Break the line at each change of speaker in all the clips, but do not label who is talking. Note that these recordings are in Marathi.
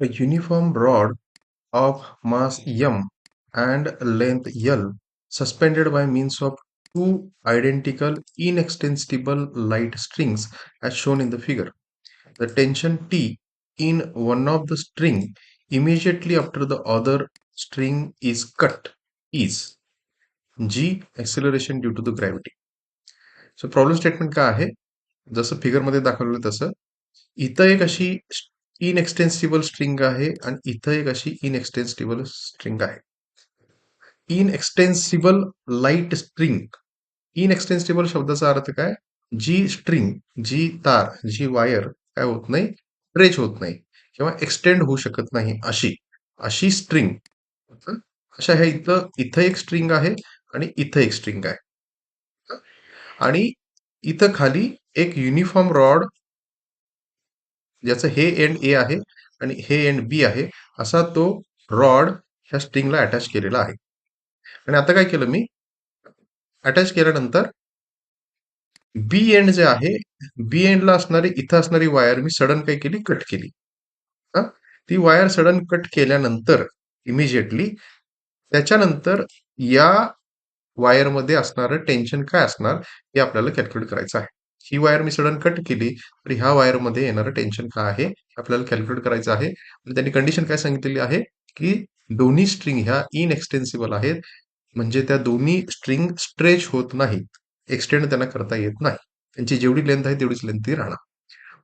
A uniform rod of mass m and length L suspended by means of two identical inextensible light strings as shown in the figure. The tension T in one of the string immediately after the other string is cut is G acceleration due to the gravity. So problem statement काय आहे? जसं फिगरमध्ये दाखवलेलं तसं इथं एक अशी इनएक्सटेन्सिबल स्ट्रिंग आहे आणि इथं एक अशी इनएक्सटेन्सिबल स्ट्रिंग आहे. इनएक्सटेन्सिबल लाईट स्ट्रिंग. इनएक्सटेन्सिबल शब्दाचा अर्थ काय? जी स्ट्रिंग, जी तार, जी वायर काय होत नाही, स्ट्रेच होत नाही किंवा एक्सटेंड होऊ शकत नाही अशी अशी स्ट्रिंग. अशा ह्या इथं इथं एक स्ट्रिंग आहे आणि इथं एक स्ट्रिंग आहे. आणि इथं खाली एक युनिफॉर्म रॉड ज्याचं हे एंड ए आहे आणि हे एंड बी आहे असा तो रॉड ह्या स्ट्रिंगला अटॅच केलेला आहे. आणि आता काय केलं मी अटॅच केल्यानंतर बी एंड जे आहे बी एंडला असणारी इथं असणारी वायर मी सडन काय केली कट केली. हा ती वायर सडन कट केल्यानंतर इमिजिएटली त्याच्यानंतर या वायरमध्ये असणारं टेन्शन काय असणार हे आपल्याला कॅल्क्युलेट करायचं आहे. ही वायर मी सडन कट केली तर ह्या वायरमध्ये येणारं टेन्शन काय आहे हे आपल्याला कॅल्क्युलेट करायचं आहे. आणि त्यांनी कंडिशन काय सांगितलेली आहे की दोन्ही स्ट्रिंग ह्या इनएक्सटेन्सिबल आहेत, म्हणजे त्या दोन्ही स्ट्रिंग स्ट्रेच होत नाहीत, एक्सटेंड त्यांना करता येत नाही. त्यांची जेवढी लेंथ आहे तेवढीच लेंथ ती राहणार.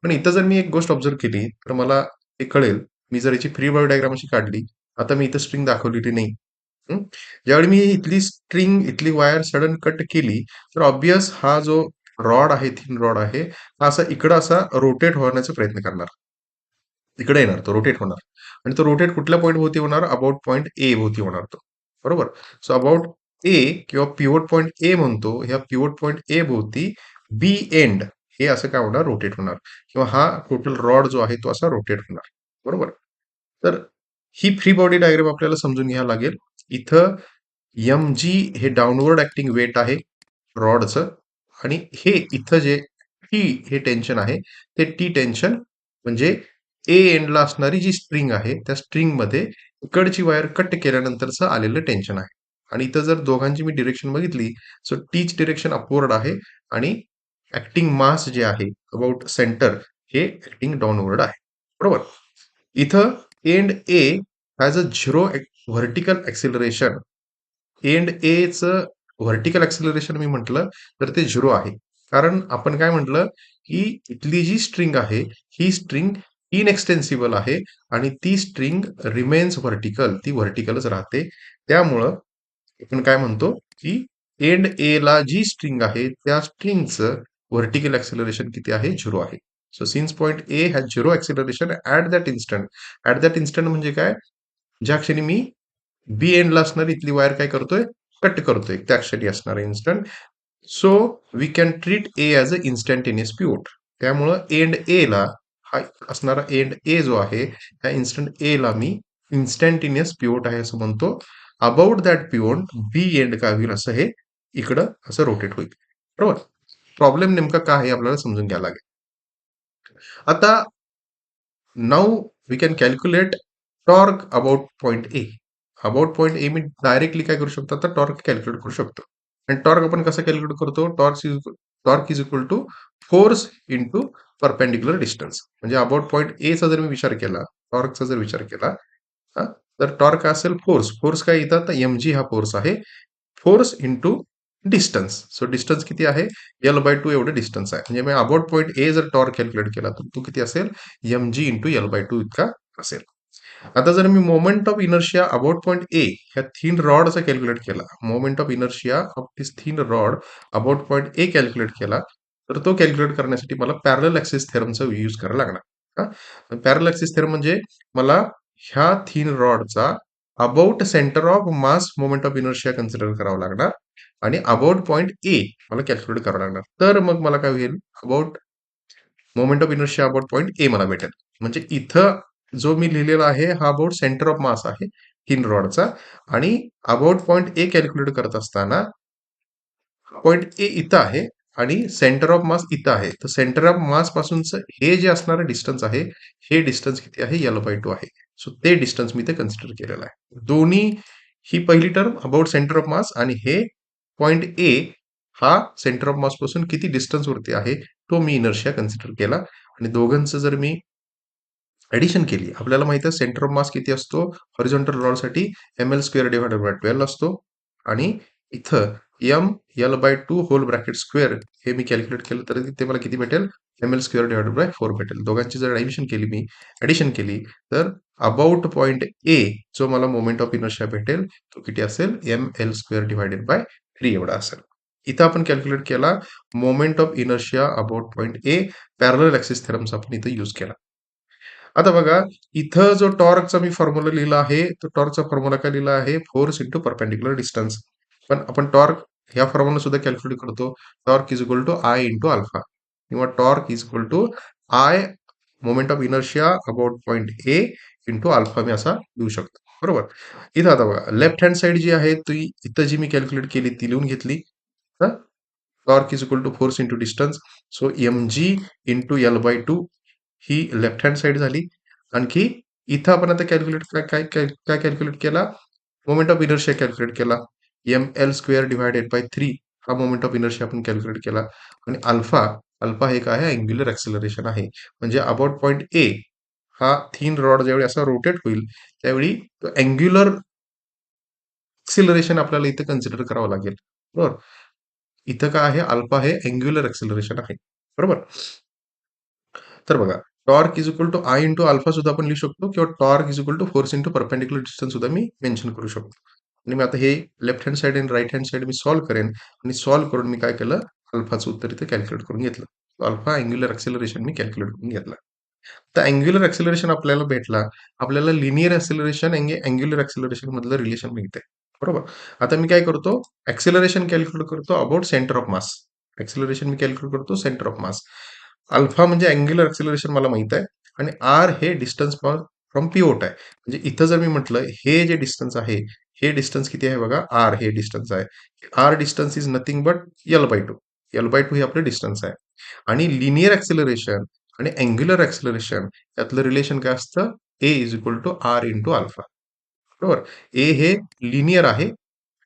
पण इथं जर मी एक गोष्ट ऑब्झर्व केली तर मला हे कळेल. मी जर याची फ्री बॉडी डायग्राम अशी काढली, आता मी इथं स्ट्रिंग दाखवलेली नाही. हं? ज्यावेळी मी इथली स्ट्रिंग इथली वायर सडन कट केली तर ऑब्वियस हा जो रॉड आहे, थिन रॉड आहे, हा असा इकडं असा रोटेट होण्याचा प्रयत्न करणार. इकडे येणार तो रोटेट होणार आणि तो रोटेट कुठल्या पॉईंट भोवती होणार? अबाउट पॉईंट ए भोवती होणार तो. बरोबर. सो अबाउट ए किंवा पिव्होट पॉईंट ए म्हणतो, ह्या पिव्होट पॉईंट ए भोवती बी एंड हे असं काय होणार? रोटेट होणार किंवा हा टोटल रॉड जो आहे तो असा रोटेट होणार. बरोबर. तर ही फ्री बॉडी डायग्राम आपल्याला समजून घ्यावं लागेल. इथं एम जी हे डाऊनवर्ड ऍक्टिंग वेट आहे रॉडचं आणि हे इथं जे टी हे टेन्शन आहे ते टी टेन्शन म्हणजे ए एंडला असणारी जी स्ट्रिंग आहे त्या स्ट्रिंगमध्ये इकडची वायर कट केल्यानंतरचं आलेलं टेन्शन आहे. आणि इथं जर दोघांची मी डिरेक्शन बघितली सो टीच डिरेक्शन अपवर्ड आहे आणि ऍक्टिंग मास जे आहे अबाउट सेंटर हे ऍक्टिंग डाऊनवर्ड आहे. बरोबर. इथं and A has a zero vertical acceleration. And A चं व्हर्टिकल ऍक्सिलरेशन मी म्हटलं तर ते झिरो आहे. कारण आपण काय म्हटलं की इथली जी स्ट्रिंग आहे ही स्ट्रिंग इनएक्सटेन्सिबल आहे आणि ती स्ट्रिंग रिमेन्स व्हर्टिकल, ती व्हर्टिकलच राहते. त्यामुळं आपण काय म्हणतो की एंड ए ला जी स्ट्रिंग आहे त्या स्ट्रिंगचं व्हर्टिकल ऍक्सिलरेशन किती आहे? झिरो आहे. So since point A has zero acceleration at that instant. At that instant म्हणजे काय? ज्या क्षणी मी बी एंडला असणारी इथली वायर काय करतोय? कट करतोय. त्या क्षणी असणार instant. So we can treat A as a instantaneous pivot. त्यामुळं एंड ए ला हा असणारा एंड ए जो आहे त्या इन्स्टंट ए ला मी इन्स्टंटेनियस पिव्होट आहे असं म्हणतो. About that pivot B end काय होईल असं हे इकडं असं रोटेट होईल. बरोबर. प्रॉब्लेम नेमका काय आहे आपल्याला समजून घ्यायला लागेल. आता now we can calculate torque about point A. About point A मी डायरेक्टली काय करू शकतो? आता टॉर्क कॅल्क्युलेट करू शकतो. आणि टॉर्क आपण कसं कॅल्क्युलेट करतो? Torque is equal to force into perpendicular distance. म्हणजे अबाउट पॉइंट ए चा जर मी विचार केला, टॉर्कचा जर विचार केला, हा तर टॉर्क काय असेल? फोर्स. फोर्स काय येतात? एम जी हा फोर्स आहे. Force into distance. So distance किती आहे? L/2 एवढं डिस्टन्स आहे. म्हणजे मी अबाउट पॉइंट ए जर टॉर्क कॅल्क्युलेट केला तर तो किती असेल? mg इंटू L/2 इतका असेल. आता जर मी moment of inertia about point A ह्या थिन रॉडचा कॅल्क्युलेट केला, moment of inertia of this thin rod about point A calculate केला, तर तो कॅल्क्युलेट करण्यासाठी मला पॅरलल ऍक्सिस थेरमचा यूज करायला लागणार. हा पॅरलल ऍक्सिस थेरम म्हणजे मला ह्या थिन रॉडचा about centre of mass moment of inertia consider करावा लागणार आणि अबाउट पॉइंट ए मला कॅल्क्युलेट करावं लागणार. तर मग मला काय होईल? About moment of inertia about point ए मला भेटेल. म्हणजे इथं जो मी लिहिलेला आहे हा अबाउट सेंटर ऑफ मास आहे थिन रॉडचा आणि अबाउट पॉइंट ए कॅल्क्युलेट करत असताना पॉइंट ए इथं आहे आणि सेंटर ऑफ मास इथं आहे. तर सेंटर ऑफ मास पासूनचं हे जे असणारं डिस्टन्स आहे, हे डिस्टन्स किती आहे? L/2 आहे. सो ते डिस्टन्स मी इथे कन्सिडर केलेलं आहे. दोन्ही ही पहिली term about centre of mass आणि हे पॉइंट ए हा सेंटर ऑफ मास पासून किती डिस्टन्स वरती आहे, तो मी इनर्शिया कन्सिडर केला आणि दोघांचं जर मी ॲडिशन केली. आपल्याला माहिती आहे सेंटर ऑफ मास किती असतो? हॉरिझॉन्टल रॉडसाठी ml² डिव्हायडेड बाय 12 असतो आणि इथं ml/2 होल ब्रॅकेट स्क्वेअर हे मी कॅल्क्युलेट केलं तर ते मला किती भेटेल? ml² डिव्हायडेड बाय 4 भेटेल. दोघांची जर ॲडिशन केली तर अबाउट पॉइंट ए जो मला मोमेंट ऑफ इनर्शिया भेटेल तो किती असेल? ml² डिव्हायडेड बाय 3 एवढा असेल. इथं आपण कॅल्क्युलेट केला moment of inertia about point A parallel axis theorems आपण इथं यूज केला. आता बघा, इथं जो टॉर्कचा मी फॉर्म्युला लिहिला आहे, तो टॉर्कचा फॉर्म्युला काय लिहिला आहे? Force into perpendicular distance. पण आपण टॉर्क ह्या फॉर्म्युला सुद्धा कॅल्क्युलेट करतो. Torque is equal to I into alpha किंवा torque is equal to I moment of inertia about point A into alpha मी असा लिहू शकतो. बरोबर. इथं आता बघा लेफ्ट हँड साइड जी आहे ती इथं जी मी कॅल्क्युलेट केली ती लिहून घेतली. Torque is equal to force into distance. So mg into L/2 ही लेफ्ट हँड साइड झाली. आणखी इथं आपण आता कॅल्क्युलेट काय काय काय काय कॅल्क्युलेट केला? मोमेंट ऑफ इनर्शिया कॅल्क्युलेट केला. ml² डिव्हायडेड बाय 3 हा मोमेंट ऑफ इनर्शिया आपण कॅल्क्युलेट केला आणि अल्फा अल्फा हे काय आहे? अँग्युलर ॲक्सिलरेशन आहे. म्हणजे अबाउट पॉइंट ए हा थिन रॉड ज्यावेळी असा रोटेट होईल, त्यावेळी तो अँग्युलर ॲक्सिलरेशन आपल्याला इथे कन्सिडर करावं लागेल. बरोबर. इथं काय आहे? अल्फा हे अँग्युलर ॲक्सिलरेशन आहे. बरोबर. तर बघा torque is equal to I into alpha सुद्धा आपण लिहू शकतो किंवा torque is equal to force into perpendicular distance सुद्धा मी मेन्शन करू शकतो. आणि मी आता हे लेफ्ट हँड साइड आणि राईट हँड साइड मी सॉल्व्ह करेन आणि सॉल्व्ह करून मी काय केलं? अल्फाचं उत्तर इथे कॅल्क्युलेट करून घेतलं. अल्फा अँग्युलर ॲक्सिलरेशन मी कॅल्क्युलेट करून घेतला. तर अँग्युलर ॲक्सिलरेशन आपल्याला भेटला. आपल्याला लिनियर ॲक्सिलरेशन आणि अँग्युलर ॲक्सिलरेशन मधलं रिलेशन मिळतंय. बरोबर. आता मी काय करतो? ॲक्सिलरेशन कॅल्क्युलेट करतो about centre of mass. Acceleration मी कॅल्क्युलेट करतो सेंटर ऑफ मास. अल्फा म्हणजे अँग्युलर ॲक्सिलरेशन मला माहित आहे आणि आर हे डिस्टन्स फ्रॉम पिव्होट आहे. म्हणजे इथं जर मी म्हटलं हे जे डिस्टन्स आहे, हे डिस्टन्स किती आहे बघा? आर हे डिस्टन्स आहे. R distance is nothing but L/2. L/2 हे आपलं डिस्टन्स आहे. आणि लिनियर ॲक्सिलरेशन आणि अँग्युलर ॲक्सिलरेशन यातलं रिलेशन काय असतं? A is equal to r into alpha. बरोबर. ए हे लिनियर आहे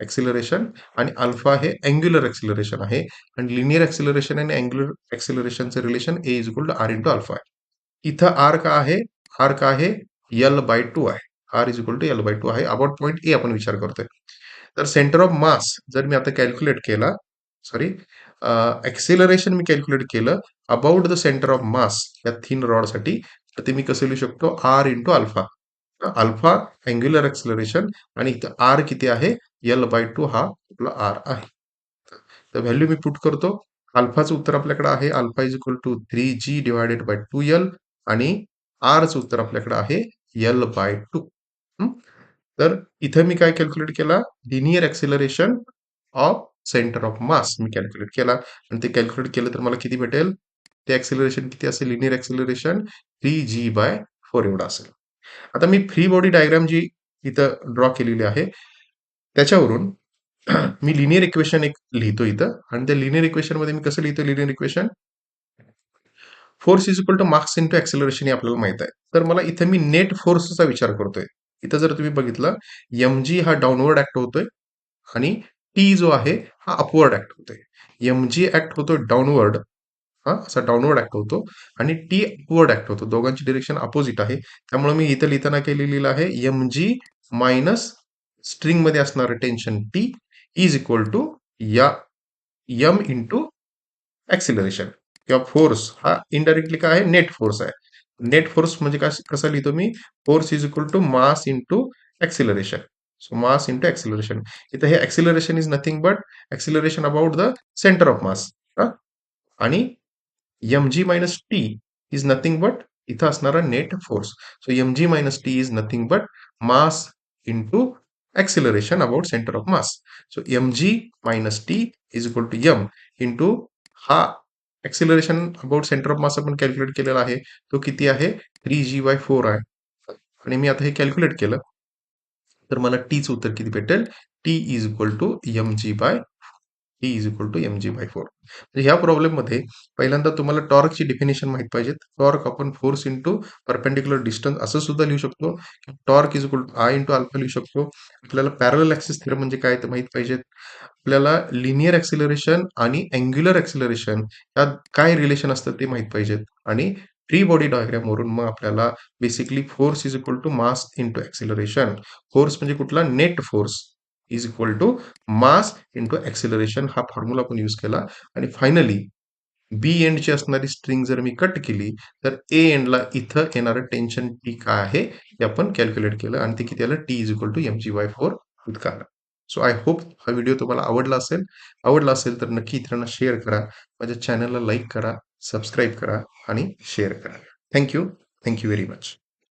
ॲक्सिलरेशन आणि अल्फा हे अँग्युलर ॲक्सिलरेशन आहे आणि लिनियर ॲक्सिलरेशन आणि अँग्युलर ॲक्सिलरेशनचं relation a is equal to r into alpha आहे. इथं आर का आहे? आर का आहे? L/2 आहे. R is equal to L/2 आहे. अबाउट पॉइंट ए आपण विचार करतोय. तर सेंटर ऑफ मास जर मी आता कॅल्क्युलेट केला, सॉरी ॲक्सिलरेशन मी कॅल्क्युलेट केलं about the centre of mass या थिन रॉडसाठी, तर ते मी कसं लिहू शकतो? R into alpha. Alpha angular acceleration आणि इथं आर किती आहे? L/2 हा आपला आर आहे. तर व्हॅल्यू मी पुट करतो. अल्फाचं उत्तर आपल्याकडे आहे alpha is equal to 3g divided by 2l आणि आरचं उत्तर आपल्याकडे आहे L/2. तर इथं मी काय कॅल्क्युलेट केला? Linear acceleration of centre of mass me calculate केला आणि ते कॅल्क्युलेट केलं तर मला किती भेटेल? ते ॲक्सिलरेशन किती असेल? लिनियर ॲक्सिलरेशन 3g/4 एवढा असेल. आता मी फ्री बॉडी डायग्राम जी इथं ड्रॉ केलेली आहे, त्याच्यावरून मी लिनियर इक्वेशन एक लिहितो इथं आणि त्या लिनियर इक्वेशनमध्ये मी कसं लिहितो linear equation? Force is equal to mass into acceleration हे आपल्याला माहित आहे. तर मला इथं मी नेट फोर्सचा विचार करतोय. इथं जर तुम्ही बघितलं mg हा डाउनवर्ड ॲक्ट होतोय आणि टी जो आहे हा अपवर्ड ॲक्ट होतोय. mg ॲक्ट होतोय डाउनवर्ड, हां, असा डाउनवर्ड ॲक्ट होतो आणि टी अपवर्ड ॲक्ट होतो. दोघांची डिरेक्शन अपोझिट आहे. त्यामुळे मी इथं लिहिताना काय लिहिलेलं आहे? mg मायनस स्ट्रिंगमध्ये असणारं tension T is equal to या m इंटू ॲक्सिलरेशन किंवा फोर्स हा इनडायरेक्टली काय आहे? नेट फोर्स आहे. नेट फोर्स म्हणजे कसं लिहितो मी? Force is equal to mass into acceleration. So mass into acceleration. इथं हे acceleration is nothing but acceleration about the centre of mass. आणि mg minus T is nothing but इथं असणारा net force. So mg minus T is nothing but mass into acceleration about centre of mass. So mg minus T is equal to m into हा acceleration about centre of mass आपण कॅल्क्युलेट केलेला आहे. तो किती आहे? 3g/4 आहे. आणि मी आता हे कॅल्क्युलेट केलं, तर मला टीचं उत्तर किती भेटेल? T is equal to mg/4. T is equal to M G by 4. म्हणजे ह्या प्रॉब्लेममध्ये पहिल्यांदा तुम्हाला टॉर्कची डेफिनेशन माहित पाहिजे. टॉर्क आपण फोर्स इंटू परपेंडिक्युलर डिस्टन्स असं सुद्धा लिहू शकतो. Torque is equal to I into alpha लिहू शकतो. आपल्याला पॅरलल ॲक्सिस थिअरम म्हणजे काय ते माहित पाहिजे. आपल्याला लिनियर ॲक्सिलरेशन आणि अँग्युलर ॲक्सिलरेशन यात काय रिलेशन असतं ते माहित पाहिजेत. आणि फ्री बॉडी डायग्रामवरून मग आपल्याला basically force is equal to mass into acceleration. Force म्हणजे कुठला net force is equal to mass into acceleration हा फॉर्म्युला आपण यूज केला. आणि फायनली बी एंडची असणारी स्ट्रिंग जर मी कट केली तर ए एंडला इथं येणारं टेन्शन टी काय आहे ते आपण कॅल्क्युलेट केलं आणि ते किती आलं T is equal to M G by 4 इतकं आलं. सो आय होप हा व्हिडिओ तुम्हाला आवडला असेल. आवडला असेल तर नक्की इतरांना शेअर करा. माझ्या चॅनलला लाईक करा, सबस्क्राईब करा आणि शेअर करा. Thank you. Thank you very much.